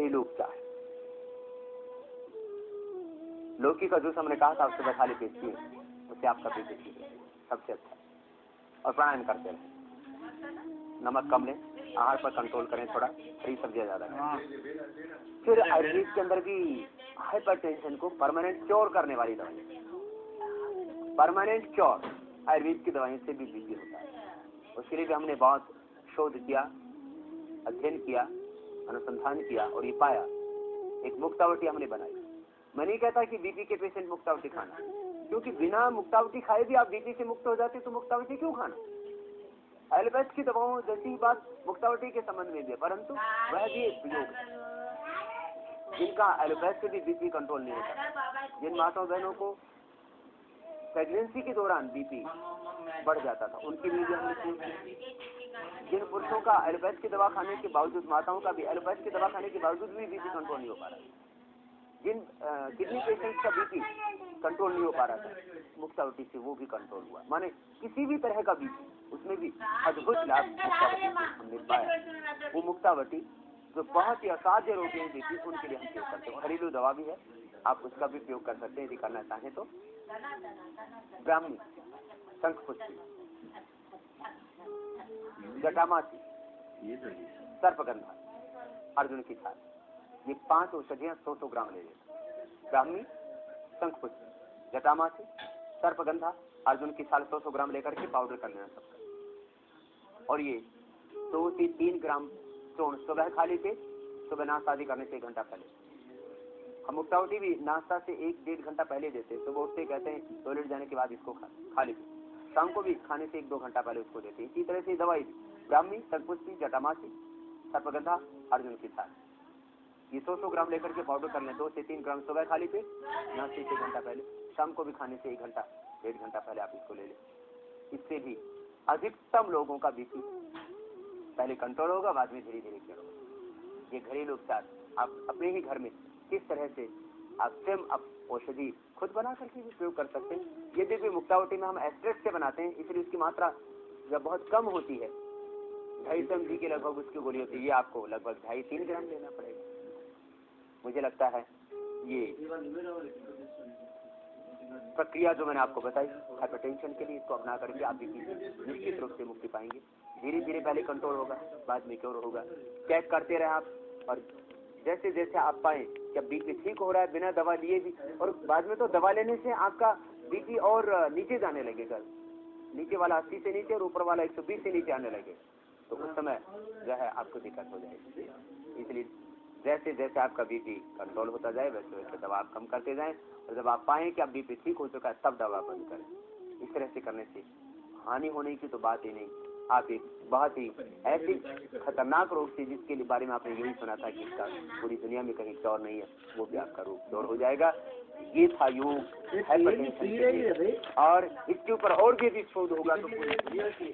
घरेलू उपचार। लौकी का जूस हमने कहा था आप सुबह खाली पेट पिए, उससे आपका बीपी ठीक है, सबसे अच्छा। और प्राणायाम करते रहे, नमक कम लें, आहार पर कंट्रोल करें, थोड़ा हरी सब्जियां ज्यादा खाएं। फिर आयुर्वेद के अंदर भी हाइपरटेंशन को परमानेंट क्योर करने वाली दवाई, परमानेंट क्योर आयुर्वेद की दवाई से भी बीपी होता है। उसके लिए भी हमने बहुत शोध किया, अध्ययन किया, अनुसंधान किया और ये पाया, एक मुक्तावटी हमने बनाई। मैं नहीं कहता कि बीपी के पेशेंट मुक्तावटी खाना, क्योंकि बिना मुक्तावटी खाए भी आप बीपी से मुक्त हो जाते, तो मुक्तावटी क्यों खाना। एलोपैथ की दवाओं जैसी बात मुक्तावटी के संबंध में भी है, परंतु वह भी एक प्रयोग है। जिनका एलोपैथ से भी बीपी कंट्रोल नहीं होता, जिन माताओं बहनों को प्रेगनेंसी के दौरान बीपी बढ़ जाता था, उनके लिए भी हमने प्रयोग किया। जिन पुरुषों का एलोपैथ की दवा खाने के बावजूद, माताओं का भी एलोपैथ की दवा खाने के बावजूद भी बीपी कंट्रोल नहीं हो पा रहा, जिन किडनी पेशेंट्स का बीपी कंट्रोल नहीं हो पा रहा था, मुक्तावटी से वो भी कंट्रोल हुआ। माने किसी भी तरह का बीपी, उसमें भी अद्भुत लाभ मुक्तावटी से हमने पाया। वो मुक्तावटी जो बहुत ही असाध्य रोगी है बीपी, उनके लिए हम प्रयोग करते हैं। घरेलू दवा भी है, आप उसका भी प्रयोग कर सकते हैं यदि करना चाहें तो। ब्राह्मी, शंखपुष्पी, जटामासी, सर्पगंधा, अर्जुन की छाल, ये 5 औषधियां 100 ग्राम ले लें। ब्राह्मी, शंखपुष्पी, जटामासी, सर्पगंधा, अर्जुन की छाल 100 ग्राम लेकर के पाउडर कर लेना सबका। और ये 2 से 3 ग्राम चूर्ण सुबह खाली पेट, सुबह नाश्ता आदि करने से 1 घंटा पहले। हम मुक्तावटी भी नाश्ता से 1-1.5 घंटा पहले देते हैं। सुबह उठते कहते हैं टॉयलेट जाने के बाद इसको खाली पेट, शाम को भी खाने से 1-2 घंटा पहले उसको देते हैं। इसी तरह से दवाई भी, ब्राह्मी, शंखपुष्पी, जटामासी, सर्पगंधा, अर्जुन की छाल, ये 100 ग्राम लेकर के पाउडर कर लें। 2 से 3 ग्राम सुबह खाली पेट, नाश्ते से 1 घंटा पहले, शाम को भी खाने से 1-1.5 घंटा पहले आप इसको ले लें। इससे भी अधिकतम लोगों का बीपी पहले कंट्रोल होगा, बाद में धीरे धीरे क्योर होगा। ये घरेलू उपचार आप अपने ही घर में किस तरह से आप स्वयं औषधि खुद बना करके भी प्रयोग कर सकते हैं। यदि भी मुक्तावटी में हम एक्सट्रैक्ट से बनाते हैं, इसलिए उसकी मात्रा जब बहुत कम होती है, 250 mg के लगभग उसकी गोली होती है, ये आपको लगभग 2.5-3 ग्राम लेना पड़ेगा। मुझे लगता है ये प्रक्रिया जो मैंने आपको बताई हाइपरटेंशन के लिए, इसको अपना करके आप बीपी से निश्चित रूप से मुक्ति पाएंगे। धीरे धीरे पहले कंट्रोल होगा, बाद में क्योर होगा। चेक करते रहे आप, और जैसे जैसे आप पाए कि बीपी ठीक हो रहा है बिना दवा लिए भी, और बाद में तो दवा लेने से आपका बीपी और नीचे जाने लगेगा, नीचे वाला 80 से नीचे और ऊपर वाला 120 से नीचे आने लगेगा, तो उस समय जो है आपको दिक्कत हो जाएगी। इसलिए जैसे जैसे आपका बीपी कंट्रोल होता जाए, वैसे वैसे दवा आप कम करते जाएं, और जब आप पाएं कि आप बीपी ठीक हो चुका है, तब दवा बंद करें। इस तरह से करने से हानि होने की तो बात ही नहीं। आप एक बहुत ही ऐसी खतरनाक रोग से, जिसके बारे में आपने यही सुना था कि इसका पूरी दुनिया में कहीं क्योर नहीं है, वो भी आपका रोग क्योर हो जाएगा। ये था योग हाइपरटेंशन के लिए, और इसके ऊपर और भी शोध होगा तो पूरी